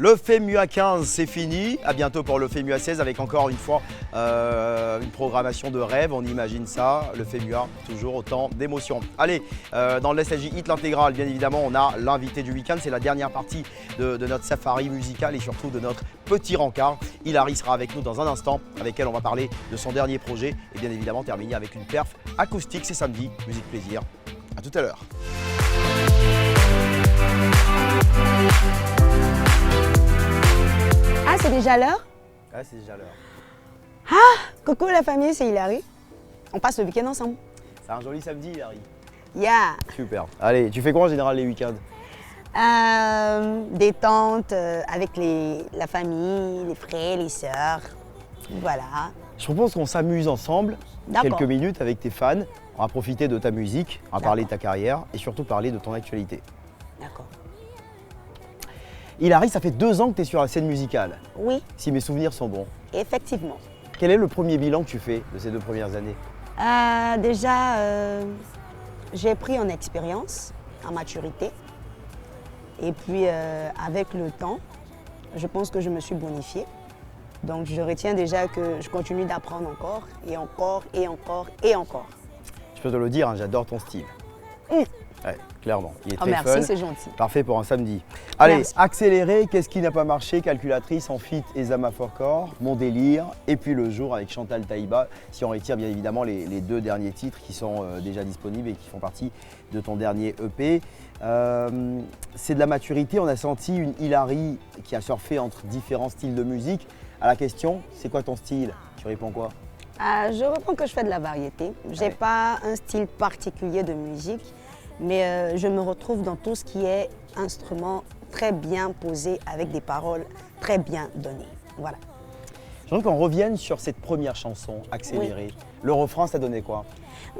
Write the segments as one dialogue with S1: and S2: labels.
S1: Le FEMUA 15, c'est fini. À bientôt pour le FEMUA 16 avec encore une fois une programmation de rêve. On imagine ça. Le FEMUA, toujours autant d'émotions. Allez, dans le SLJ Hit, l'intégrale, bien évidemment, on a l'invité du week-end. C'est la dernière partie de notre safari musical et surtout de notre petit rencard. Hilary sera avec nous dans un instant, avec elle on va parler de son dernier projet et bien évidemment terminer avec une perf acoustique. C'est samedi, musique plaisir. À tout à l'heure.
S2: Ah, c'est déjà l'heure?
S1: Ah, c'est déjà l'heure.
S2: Ah, coucou la famille, c'est Hilary. On passe le week-end ensemble.
S1: C'est un joli samedi, Hilary.
S2: Yeah.
S1: Super. Allez, tu fais quoi en général les week-ends?
S2: Détente avec la famille, les frères, les sœurs. Voilà.
S1: Je propose qu'on s'amuse ensemble quelques minutes avec tes fans. On va profiter de ta musique, on va parler de ta carrière et surtout parler de ton actualité.
S2: D'accord.
S1: Hilary, ça fait 2 ans que tu es sur la scène musicale.
S2: Oui,
S1: Si mes souvenirs sont bons.
S2: effectivement.
S1: Quel est le premier bilan que tu fais de ces 2 premières années?
S2: Déjà, j'ai pris en expérience, en maturité. Et puis, avec le temps, je pense que je me suis bonifiée. Donc, je retiens déjà que je continue d'apprendre encore, et encore, et encore, et encore.
S1: Je peux te le dire, hein, j'adore ton style. Ouais, clairement, il est très
S2: merci,
S1: fun.
S2: c'est gentil.
S1: Parfait pour un samedi. Allez,
S2: Merci.
S1: accéléré, qu'est-ce qui n'a pas marché? Calculatrice en feat et Zama Forcor, Mon délire, et puis Le jour avec Chantal Taïba. Si on retire bien évidemment les 2 derniers titres qui sont déjà disponibles et qui font partie de ton dernier EP. C'est de la maturité, on a senti une Hilary qui a surfé entre différents styles de musique. À la question, c'est quoi ton style? Tu réponds quoi?
S2: Je reprends que je fais de la variété. Je n'ai pas un style particulier de musique, mais je me retrouve dans tout ce qui est instrument très bien posé avec des paroles très bien données. Voilà.
S1: J'aimerais qu'on revienne sur cette première chanson, Accélérée. Le refrain, ça donnait quoi?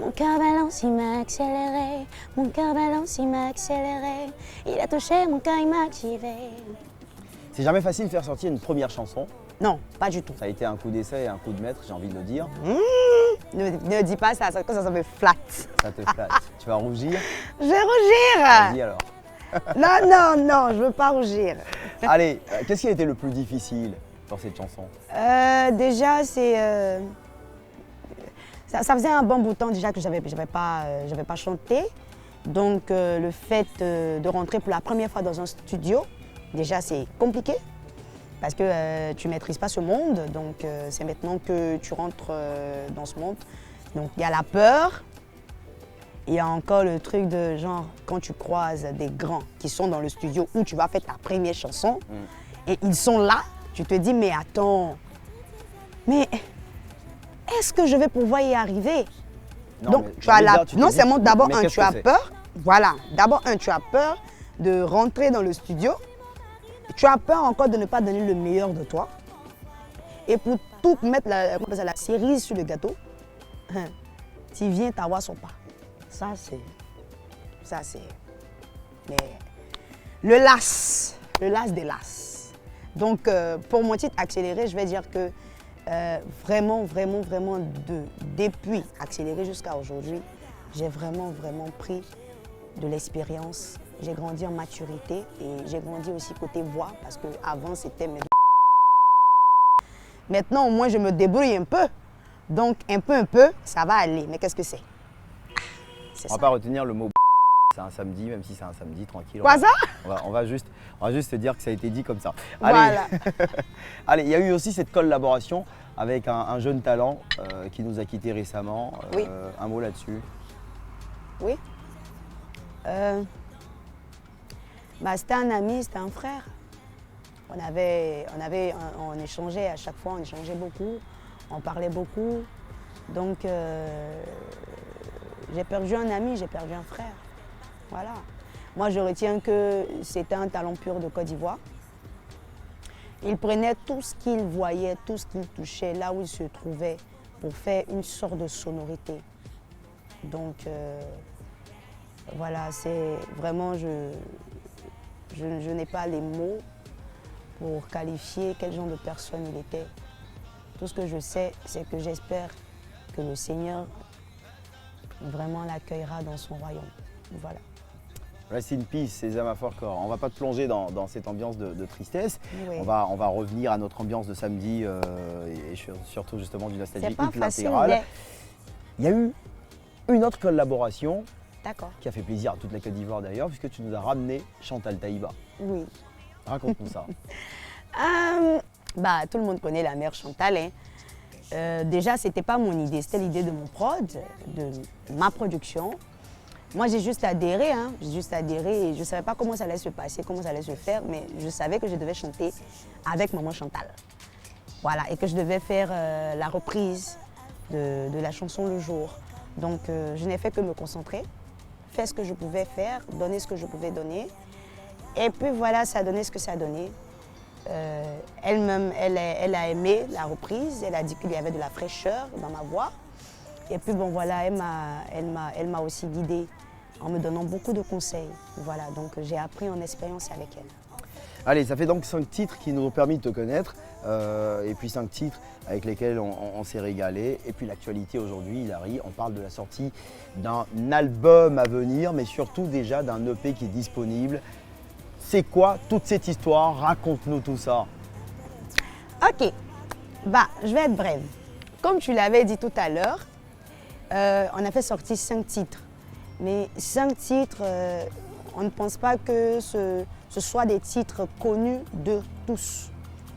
S2: Mon cœur balance, il m'a accéléré. Mon cœur balance, il m'a accéléré. Il a touché mon cœur, il m'a activé.
S1: C'est jamais facile de faire sortir une première chanson.
S2: Non, pas du tout.
S1: Ça a été un coup d'essai et un coup de maître, j'ai envie de le dire.
S2: Ne dis pas ça, ça me flatte.
S1: Ça te flatte. Tu vas rougir?
S2: Je vais rougir.
S1: Vas-y alors.
S2: Non, je veux pas rougir.
S1: Allez, qu'est-ce qui a été le plus difficile dans cette chanson?
S2: Déjà, ça faisait un bon bout de temps déjà que j'avais pas chanté. Donc, le fait de rentrer pour la première fois dans un studio, déjà, c'est compliqué. Parce que tu ne maîtrises pas ce monde, donc c'est maintenant que tu rentres dans ce monde. Donc il y a la peur, il y a encore le truc de genre quand tu croises des grands qui sont dans le studio où tu vas faire ta première chanson et ils sont là, tu te dis mais attends, mais est-ce que je vais pouvoir y arriver? Donc tu as la... Non seulement d'abord tu as peur, voilà, d'abord tu as peur de rentrer dans le studio. Tu as peur encore de ne pas donner le meilleur de toi. Et pour tout mettre la cerise sur le gâteau, tu viens t'avoir son pas. Ça, c'est... Mais le las des las. Donc, pour mon titre Accéléré, je vais dire que vraiment, depuis Accéléré jusqu'à aujourd'hui, j'ai vraiment pris de l'expérience. J'ai grandi en maturité et j'ai grandi aussi côté voix parce qu'avant c'était mes... Maintenant au moins je me débrouille un peu. Donc un peu, ça va aller. Mais qu'est-ce que c'est?
S1: On va pas retenir le mot c'est un samedi, même si c'est un samedi, tranquille.
S2: Quoi ça?
S1: On va juste te dire que ça a été dit comme ça.
S2: Voilà.
S1: Allez, allez, il y a eu aussi cette collaboration avec un jeune talent qui nous a quittés récemment.
S2: Oui.
S1: Un mot là-dessus?
S2: Oui. C'était un ami, c'était un frère. On échangeait à chaque fois, on échangeait beaucoup, on parlait beaucoup. Donc, j'ai perdu un ami, j'ai perdu un frère. Voilà. Moi, je retiens que c'était un talent pur de Côte d'Ivoire. Il prenait tout ce qu'il voyait, tout ce qu'il touchait, là où il se trouvait, pour faire une sorte de sonorité. Donc, voilà, c'est vraiment... Je n'ai pas les mots pour qualifier quel genre de personne il était. Tout ce que je sais, c'est que j'espère que le Seigneur vraiment l'accueillera dans son royaume. Voilà.
S1: Rest in peace, Sésame à Fort-Corps. On va pas te plonger dans cette ambiance de tristesse.
S2: Oui.
S1: On va revenir à notre ambiance de samedi et surtout justement du nostalgie
S2: C'est pas
S1: hit
S2: facile,
S1: l'intégrale.
S2: mais...
S1: Il y a eu une autre collaboration
S2: D'accord.
S1: qui a fait plaisir à toute la Côte d'Ivoire d'ailleurs, puisque tu nous as ramené Chantal Taïba.
S2: Oui.
S1: Raconte-nous ça.
S2: Bah, tout le monde connaît la mère Chantal. Hein. Déjà, ce n'était pas mon idée, c'était l'idée de mon prod, de ma production. Moi, j'ai juste adhéré, hein. J'ai juste adhéré et je ne savais pas comment ça allait se passer, comment ça allait se faire, mais je savais que je devais chanter avec maman Chantal. Voilà, et que je devais faire la reprise de la chanson Le Jour. Donc, je n'ai fait que me concentrer, faire ce que je pouvais faire, donner ce que je pouvais donner. Et puis voilà, ça a donné ce que ça a donné. Elle a aimé la reprise, elle a dit qu'il y avait de la fraîcheur dans ma voix. Et puis bon voilà, elle m'a aussi guidée en me donnant beaucoup de conseils. Voilà, donc j'ai appris en expérience avec elle.
S1: Allez, ça fait donc 5 titres qui nous ont permis de te connaître, et puis 5 titres avec lesquels on s'est régalé. Et puis l'actualité aujourd'hui, Hilary, on parle de la sortie d'un album à venir, mais surtout déjà d'un EP qui est disponible. C'est quoi toute cette histoire? Raconte-nous tout ça.
S2: Ok, bah, je vais être brève. Comme tu l'avais dit tout à l'heure, on a fait sortir 5 titres. Mais 5 titres, on ne pense pas que ce soit des titres connus de tous.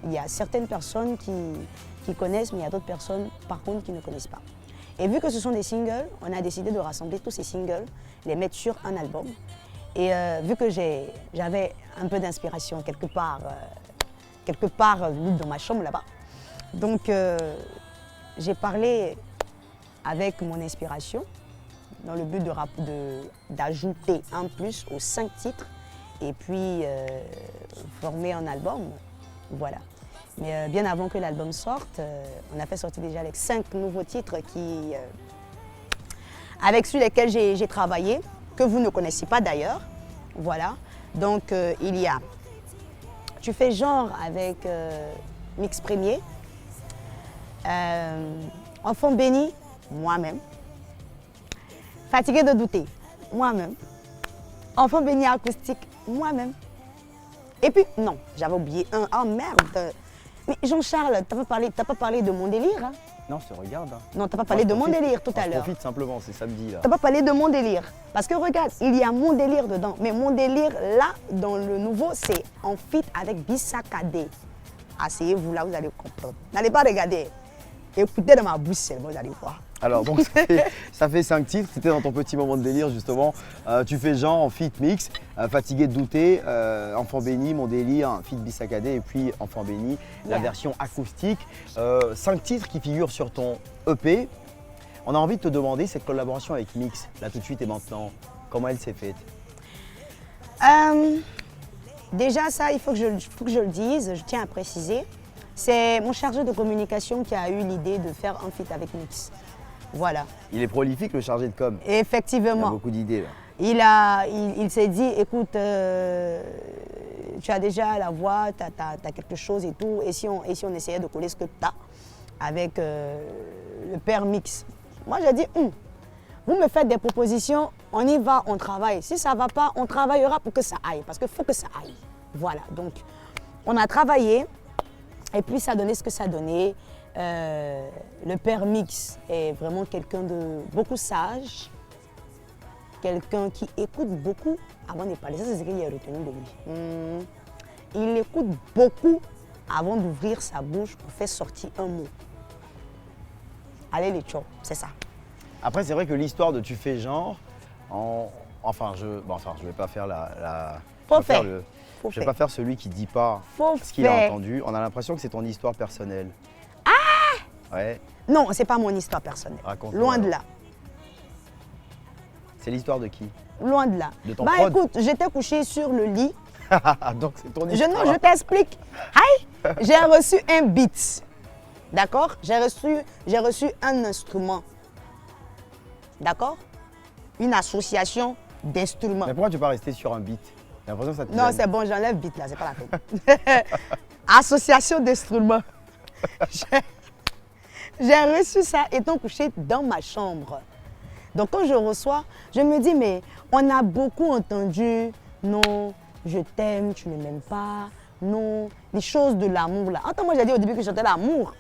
S2: Il y a certaines personnes qui connaissent, mais il y a d'autres personnes, par contre, qui ne connaissent pas. Et vu que ce sont des singles, on a décidé de rassembler tous ces singles, les mettre sur un album. Et vu que j'avais un peu d'inspiration quelque part dans ma chambre là-bas, donc j'ai parlé avec mon inspiration dans le but d'ajouter un plus aux 5 titres et puis former un album. Voilà. Mais bien avant que l'album sorte, on a fait sortir déjà les 5 nouveaux titres avec sur lesquels j'ai travaillé, que vous ne connaissez pas d'ailleurs. Voilà. Donc il y a Tu fais genre avec Mix Premier, Enfant béni, moi-même. Fatigué de douter, moi-même. Enfant béni acoustique, moi-même. Et puis, non, j'avais oublié un. Oh merde! Mais Jean-Charles, t'as pas parlé de mon délire, hein?
S1: Non, je te regarde. Hein.
S2: Non, t'as pas parlé de mon délire tout à l'heure.
S1: Profite simplement, c'est samedi là.
S2: T'as pas parlé de mon délire. Parce que regarde, il y a mon délire dedans. Mais mon délire là, dans le nouveau, c'est en feat avec Bissa Kadé. Asseyez-vous là, vous allez comprendre. N'allez pas regarder. Écoutez dans ma bouche seulement, vous allez voir.
S1: Alors donc ça fait 5 titres, c'était dans ton petit moment de délire justement. Tu fais genre en feat mix, Fatigué de douter, Enfant béni, Mon délire, feat Bissacadé et puis Enfant béni, la version acoustique. 5 titres qui figurent sur ton EP. On a envie de te demander cette collaboration avec Mix, là tout de suite et maintenant, comment elle s'est faite?
S2: Déjà ça, il faut que je le dise, je tiens à préciser. C'est mon chargé de communication qui a eu l'idée de faire un feat avec Mix. Voilà. Il
S1: est prolifique, le chargé de com.
S2: Effectivement.
S1: Il a beaucoup d'idées là.
S2: Il s'est dit, écoute, tu as déjà la voix, tu as quelque chose et tout, et si on essayait de coller ce que tu as avec le père Mix. Moi j'ai dit, vous me faites des propositions, on y va, on travaille. Si ça ne va pas, on travaillera pour que ça aille, parce qu'il faut que ça aille. Voilà, donc on a travaillé. Et puis ça donnait ce que ça donnait. Le père Mix est vraiment quelqu'un de beaucoup sage, quelqu'un qui écoute beaucoup avant de parler. Ça, c'est ce qu'il a retenu de lui. Il écoute beaucoup avant d'ouvrir sa bouche pour faire sortir un mot. Allez les tchons, c'est ça.
S1: Après, c'est vrai que l'histoire de Tu fais genre, je vais pas faire je vais pas faire celui qui dit pas ce qu'il a entendu. On a l'impression que c'est ton histoire personnelle. Ah! Ouais.
S2: Non, c'est pas mon histoire personnelle. Loin de là.
S1: C'est l'histoire de qui?
S2: Loin de là.
S1: De ton prod?
S2: Écoute, j'étais couchée sur le lit.
S1: Donc c'est ton histoire.
S2: Non, je t'explique. J'ai reçu un beat. D'accord? J'ai reçu un instrument. D'accord? Une association d'instruments.
S1: Mais pourquoi tu ne peux pas rester sur un beat? J'ai l'impression que ça te
S2: Non, c'est bon, j'enlève beat là, c'est pas la peine. Association d'instruments. J'ai reçu ça étant couché dans ma chambre. Donc quand je reçois, je me dis, mais on a beaucoup entendu, non, je t'aime, tu ne m'aimes pas, non, des choses de l'amour là. Attends, moi j'ai dit au début que je chantais l'amour.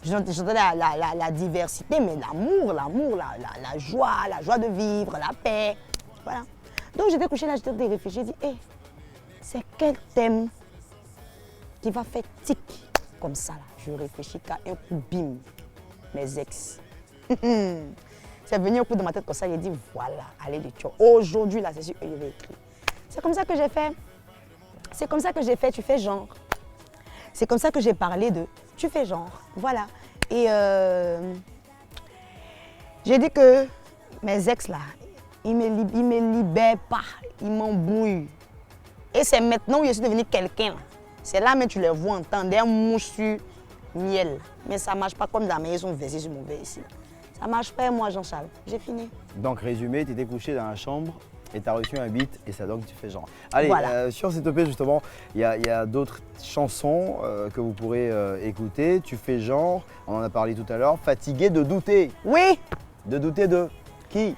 S2: Je chantais la diversité, mais l'amour, la joie de vivre, la paix. Voilà. Donc j'étais couchée là, j'étais en train de réfléchir, j'ai dit, hé, c'est quel thème qui va faire tic comme ça là. Je réfléchis qu'à un coup, bim, mes ex. C'est venu un coup dans ma tête comme ça, j'ai dit, voilà, allez les tchou. Aujourd'hui là, c'est sûr que je vais écrire. C'est comme ça que j'ai fait. C'est comme ça que j'ai fait, tu fais genre. C'est comme ça que j'ai parlé de, tu fais genre. Voilà. Et j'ai dit que mes ex là, ils me libèrent pas, ils m'embrouillent. Et c'est maintenant où je suis devenue quelqu'un. C'est là mais tu les vois entendre des mouches sur miel. Mais ça ne marche pas comme dans mes ils sont versés sur mon verre ici. Ça ne marche pas moi Jean-Charles. J'ai fini.
S1: Donc résumé, tu étais couché dans la chambre et tu as reçu un beat et c'est donc tu fais genre. Allez,
S2: Voilà.
S1: sur cette EP justement, il y a d'autres chansons que vous pourrez écouter. Tu fais genre, on en a parlé tout à l'heure, fatigué de douter.
S2: Oui,
S1: De douter de qui?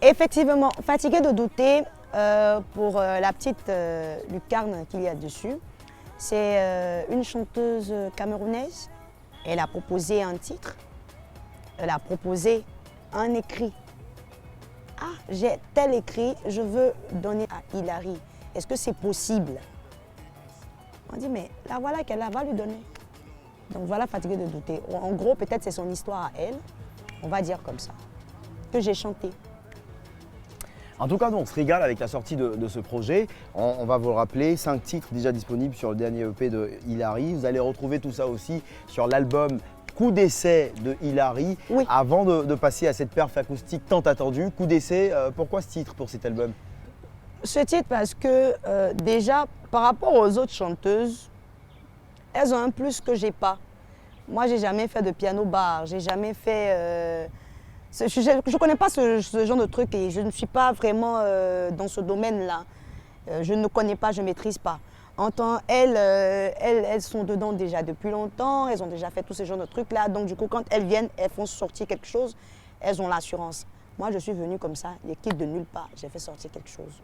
S2: effectivement, fatigué de douter pour la petite lucarne qu'il y a dessus. C'est une chanteuse camerounaise. Elle a proposé un titre. Elle a proposé un écrit. Ah, j'ai tel écrit, je veux donner à Hilary. Est-ce que c'est possible? On dit, mais la voilà qu'elle va lui donner. Donc voilà, fatigué de douter. En gros, peut-être c'est son histoire à elle. On va dire comme ça. Que j'ai chanté.
S1: En tout cas, nous, on se régale avec la sortie de ce projet. On va vous le rappeler, 5 titres déjà disponibles sur le dernier EP de Hilary. Vous allez retrouver tout ça aussi sur l'album Coup d'essai de Hilary.
S2: Oui.
S1: Avant de passer à cette perf acoustique tant attendue, Coup d'essai, pourquoi ce titre pour cet album?
S2: Ce titre parce que déjà, par rapport aux autres chanteuses, elles ont un plus que j'ai pas. Moi, j'ai jamais fait de piano bar, j'ai jamais fait... je ne connais pas ce genre de truc et je ne suis pas vraiment dans ce domaine-là. Je ne connais pas, je ne maîtrise pas. Elles sont dedans déjà depuis longtemps, elles ont déjà fait tous ces genres de trucs-là. Donc du coup, quand elles viennent, elles font sortir quelque chose, elles ont l'assurance. Moi, je suis venue comme ça, les quitte de nulle part, j'ai fait sortir quelque chose.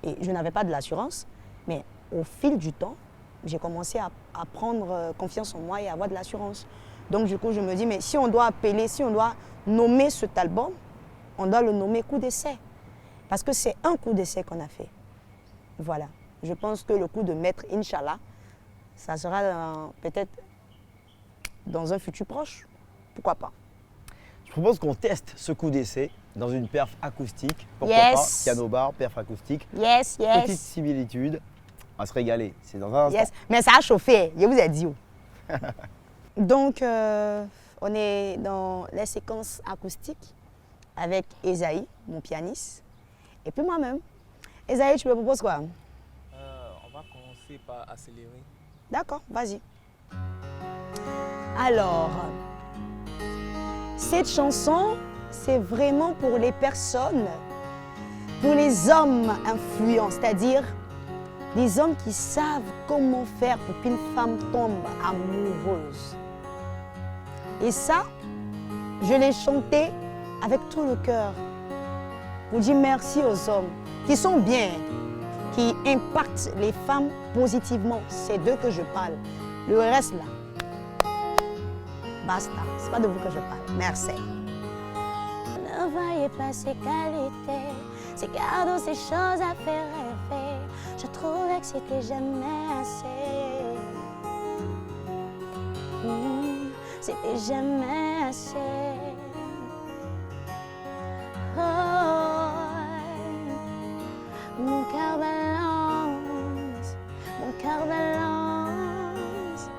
S2: Et je n'avais pas de l'assurance, mais au fil du temps, j'ai commencé à prendre confiance en moi et à avoir de l'assurance. Donc du coup, je me dis, mais si on doit appeler, si on doit nommer cet album, on doit le nommer Coup d'essai. Parce que c'est un coup d'essai qu'on a fait. Voilà. Je pense que le coup de maître, Inch'Allah, ça sera peut-être dans un futur proche. Pourquoi pas?
S1: Je propose qu'on teste ce coup d'essai dans une perf acoustique. Pourquoi
S2: Yes.
S1: pas? Piano bar, perf acoustique.
S2: Yes,
S1: Petite
S2: yes.
S1: similitude. On va se régaler. C'est dans un instant.
S2: Yes. Mais ça a chauffé, je vous ai dit. Donc, on est dans les séquences acoustiques avec Esaïe, mon pianiste, et puis moi-même. Esaïe, tu me proposes quoi?
S3: On va commencer par accélérer.
S2: D'accord, vas-y. Alors, cette chanson, c'est vraiment pour les personnes, pour les hommes influents, c'est-à-dire des hommes qui savent comment faire pour qu'une femme tombe amoureuse. Et ça, je l'ai chanté avec tout le cœur pour dire merci aux hommes qui sont bien, qui impactent les femmes positivement. C'est d'eux que je parle. Le reste là, basta. C'est pas de vous que je parle. Merci.
S4: Ne voyez pas ses qualités, ses cadeaux, ses choses à faire rêver. Je trouvais que c'était jamais assez. C'était jamais assez. Oh, mon cœur balance, mon cœur balance,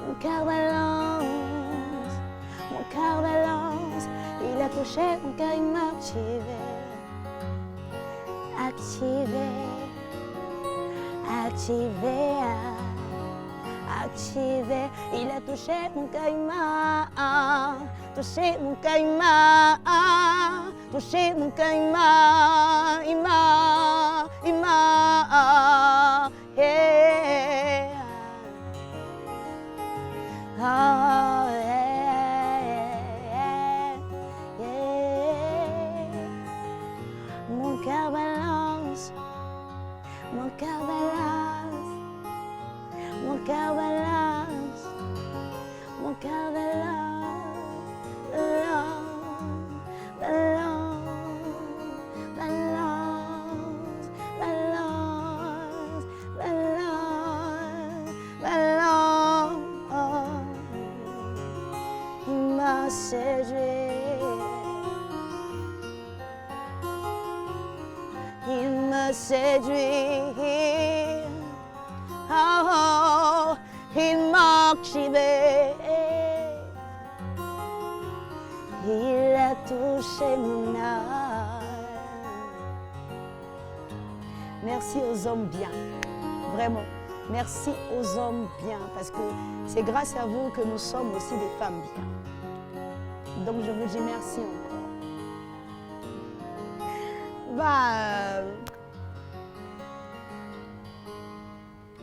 S4: mon cœur balance, mon cœur balance. Il a touché mon cœur, il m'a activé, activé, activé, activé. Il a touché mon cœur, il m'a touché mon cœur, il m'a touché mon cœur, il m'a, yeah. Oh, yeah, yeah, yeah. cœur balance, balance, balance, balance, balance, balance, balance. Il m'a séduit, il me séduit, oh, il m'a activé, il a touché mon âme. Merci aux hommes bien, vraiment. Merci aux hommes bien, parce que c'est grâce à vous que nous sommes aussi des femmes bien. Donc je vous dis merci encore.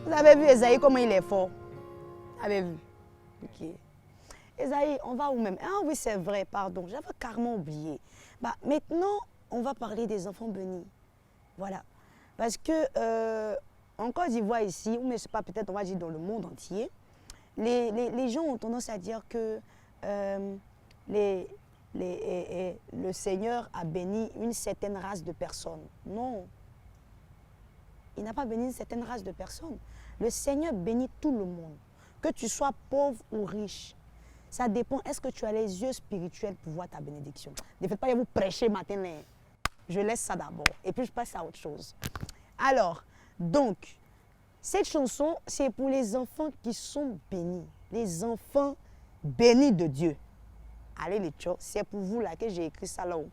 S4: Vous avez vu Esaïe comment il est fort? Vous avez vu? Ok. Esaïe, on va où même? Ah oui, c'est vrai, pardon, j'avais carrément oublié. Maintenant, on va parler des enfants bénis. Voilà. Parce que en Côte d'Ivoire ici, ou mais c'est pas peut-être, on va dire dans le monde entier, les gens ont tendance à dire que le Seigneur a béni une certaine race de personnes. Non. Il n'a pas béni une certaine race de personnes. Le Seigneur bénit tout le monde. Que tu sois pauvre ou riche. Ça dépend. Est-ce que tu as les yeux spirituels pour voir ta bénédiction? Ne faites pas vous prêcher matin. Je laisse ça d'abord. Et puis je passe à autre chose. Alors, donc, cette chanson, c'est pour les enfants qui sont bénis. Les enfants bénis de Dieu. Allez les tchos, c'est pour vous là que j'ai écrit ça là-haut.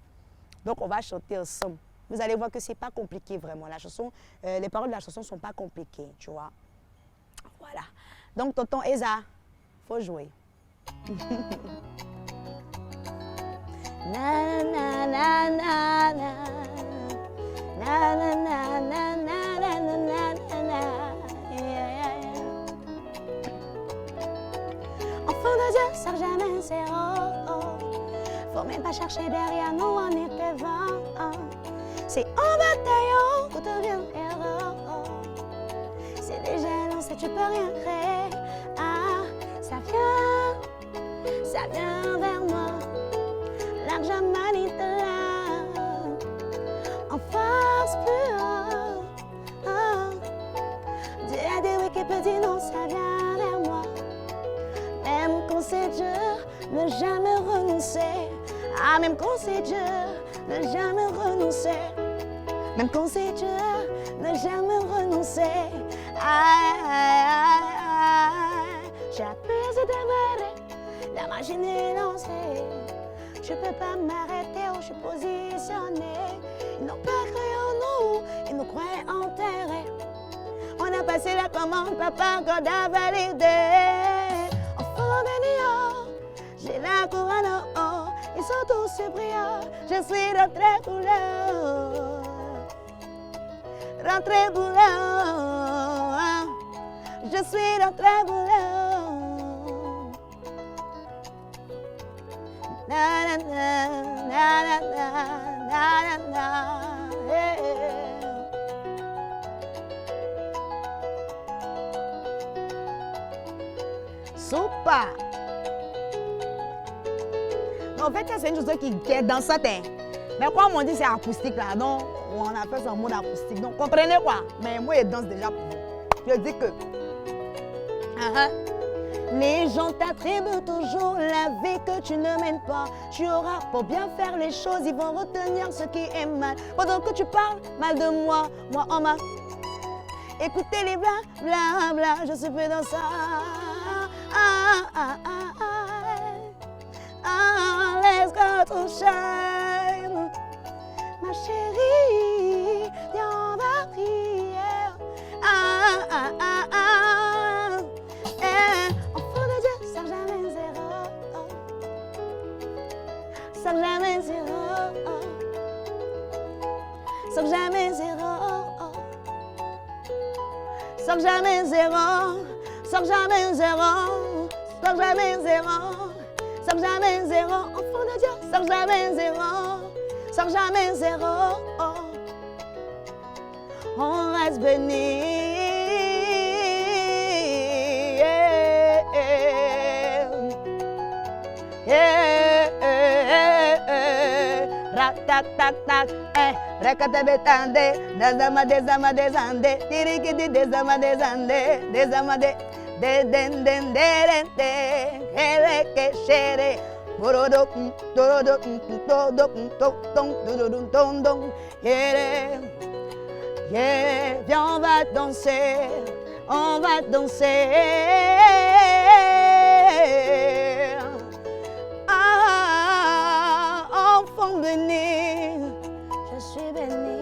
S4: Donc on va chanter ensemble. Vous allez voir que c'est pas compliqué vraiment. La chanson, les paroles de la chanson sont pas compliquées, tu vois. Voilà. Donc tonton Eza, faut jouer. Na na na na na na na na na na na na. Enfants de Dieu savent jamais zéro. Faut même pas chercher derrière nous, on est devant. C'est en bataillon qu'on devient héros. C'est déjà lancé, tu peux rien créer. Ah, ça vient vers moi. L'argent manite là. En force plus haut. Dieu a dit oui qui peut dire non, ça vient vers moi. Même quand c'est dur, ne jamais renoncer. Ah, même quand c'est dur, ne jamais renoncer. Même quand c'est dur, ne jamais renoncer. Aïe, aïe, aïe, aïe. J'ai appris à démarrer, la machine est lancée. Je peux pas m'arrêter où je suis positionnée. Ils n'ont pas cru en nous, ils nous croyaient enterrés. On a passé la commande, papa God a validé. Enfant béni, j'ai la couronne, oh, ils sont tous brillants. Je suis rentré boulot, rentré boulot. Je suis rentré boulot. Na na na na na na na na. Yeah. Super. En fait, c'est une chose qui est dans ça. Mais quoi, on dit c'est acoustique là, non? On appelle ça un mode acoustique. Donc, comprenez quoi? Mais moi, je danse déjà pour vous. Je dis que. Les gens t'attribuent toujours la vie que tu ne mènes pas. Tu auras pour bien faire les choses, ils vont retenir ce qui est mal. Pendant que tu parles mal de moi, moi on m'a. Écoutez les bla bla bla, je suis plus dans ça. Let's go to shine. Ma chérie, viens on va prier. Enfant de Dieu, savent jamais zéro. Savent jamais zéro. Savent jamais zéro. Savent jamais zéro. Savent jamais zéro. Savent jamais zéro. Savent jamais zéro. Enfant de Dieu, savent jamais zéro. Savent jamais zéro. On reste béni.
S2: tac, tac, tac, tac. Recate betande, desama, desama, desande, tirikiti, desama, desande, desama, de den, den, den, hele, que chere. Borodok, dorodok, todok, tok, tok, dododon, don, don, yeah, yeah, viens, on va danser, on va danser. Ah, enfant béni, je suis béni,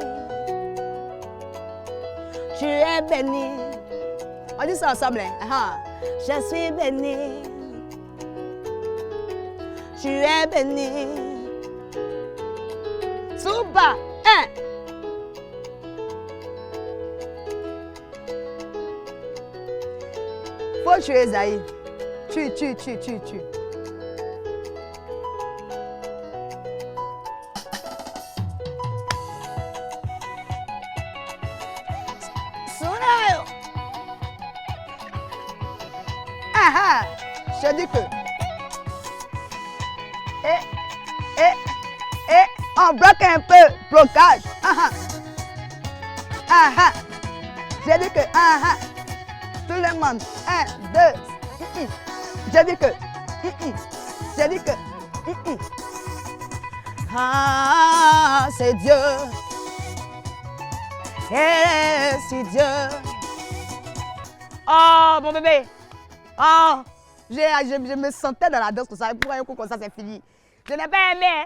S2: tu es béni. On dit ça ensemble, hein? Je suis béni. Tu es béni. Souba, hein? Faut tuer Esaïe. Tu. Sonayo. Ah, je dis que. Et on bloque un peu, blocage. J'ai dit que, tout le monde, 1, 2, j'ai dit que, j'ai dit que, c'est Dieu, et c'est Dieu. Oh, mon bébé, oh, je me sentais dans la danse comme ça, pour un coup comme ça, c'est fini. Je n'ai pas aimé. Hein?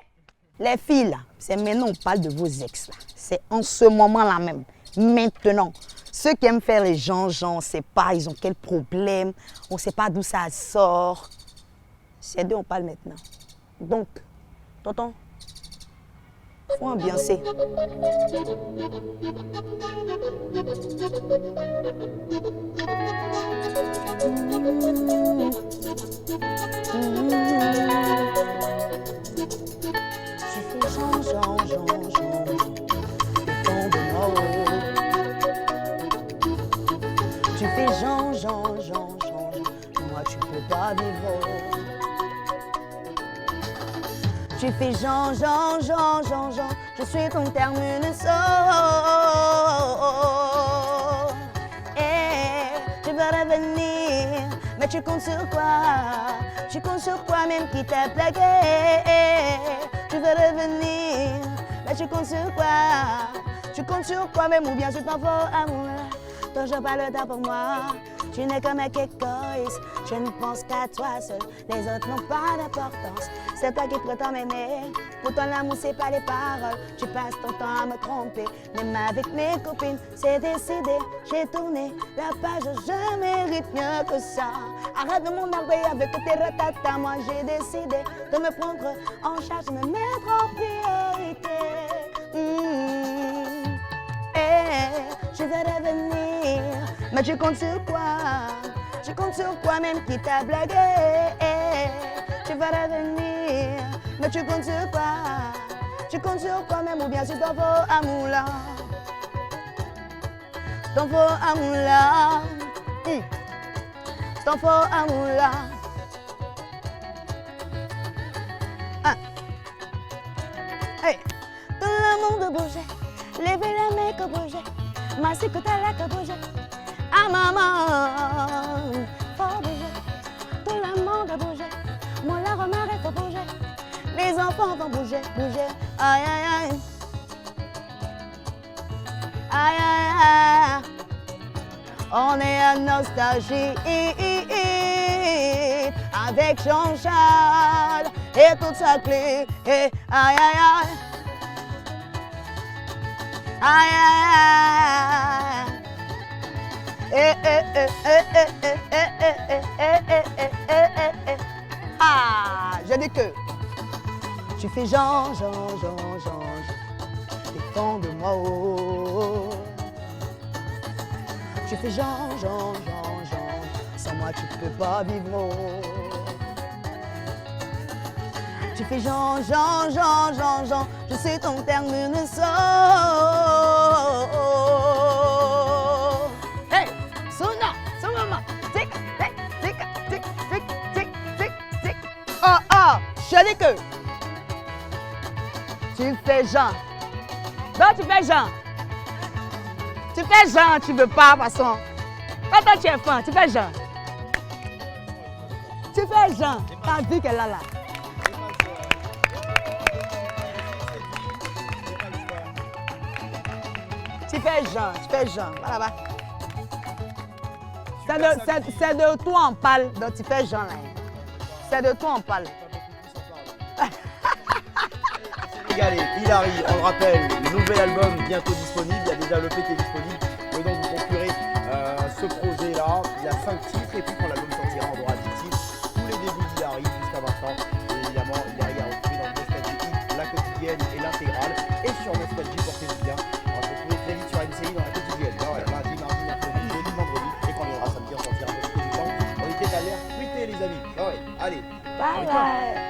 S2: Les filles, là, c'est maintenant, on parle de vos ex, là. C'est en ce moment-là même. Maintenant. Ceux qui aiment faire les gens, on ne sait pas, ils ont quel problème, on ne sait pas d'où ça sort. C'est d'eux, on parle maintenant. Donc, tonton, faut ambiancer. Tu fais Jean, moi tu peux pas vivre. Tu fais Jean, je suis ton terminus. Et tu veux revenir, mais tu comptes sur quoi? Tu comptes sur quoi même qui t'a plaqué? Tu veux revenir, mais tu comptes sur quoi? Tu comptes sur quoi même ou bien sur ton faux amour? Toujours pas le temps pour moi, tu n'es comme un kékoïs. Je ne pense qu'à toi seul, les autres n'ont pas d'importance. C'est toi qui prétends m'aimer, pourtant l'amour c'est pas les paroles. Tu passes ton temps à me tromper, même avec mes copines, c'est décidé. J'ai tourné la page, je mérite mieux que ça. Arrête de m'emmerder avec tes ratatas, moi j'ai décidé de me prendre en charge, de me mettre en priorité. Je vais revenir, mais tu comptes sur quoi? Tu comptes sur quoi même qui t'a blagué? Tu vas revenir, mais tu comptes sur quoi? Tu comptes sur quoi même ou bien sur ton faux amour là? Ton faux amour là, ton faux amour là. Hey. Tout le monde bougeait, levez la main que bougeait. Massi que t'as la que bouger. Ah maman, faut bouger. Tout le monde a bougé. Moi la remarque faut bouger. Les enfants vont bouger, bouger. Aïe aïe aïe. Aïe aïe aïe. On est à nostalgie avec Jean-Charles et toute sa clique. Aïe aïe aïe. Aïe aïe aïe. Ah, je dis que tu fais Jean, dépends de moi. Tu fais Jean, sans moi tu peux pas vivre. Tu fais Jean, je suis ton terminus. Hey, son maman, tic, tic, tic, tic, tic, tic, tic, tic. Oh, je dis que Tu fais Jean. Donc tu fais Jean. Tu fais Jean, tu veux pas, de toute façon. Quand toi tu es fin, tu fais Jean. Tu fais Jean. T'as vu qu'elle a là. Tu fais Jean. Voilà, c'est de toi on parle, donc tu fais Jean là. C'est de toi on parle.
S1: Régalé, Hilary, on le rappelle, nouvel album bientôt disponible, il y a déjà l'EP qui est disponible. Vous pouvez donc vous procurer ce projet-là. Il y a 5 titres et puis quand l'album sortira, on aura 10 titres. Tous les débuts d'Hilary jusqu'à maintenant. Et évidemment, Hilary a retrouvé dans le Nostalgie Hit, la quotidienne et l'intégrale. Et sur Nostalgie, portez-vous bien. On va se retrouver très vite sur MCI dans la quotidienne. Ah ouais, lundi, mardi, mercredi, jeudi, vendredi. Et quand on viendra samedi, on sortira un peu plus du temps. On était à l'air tweeter les amis. Ah ouais, allez.
S2: Bye bye.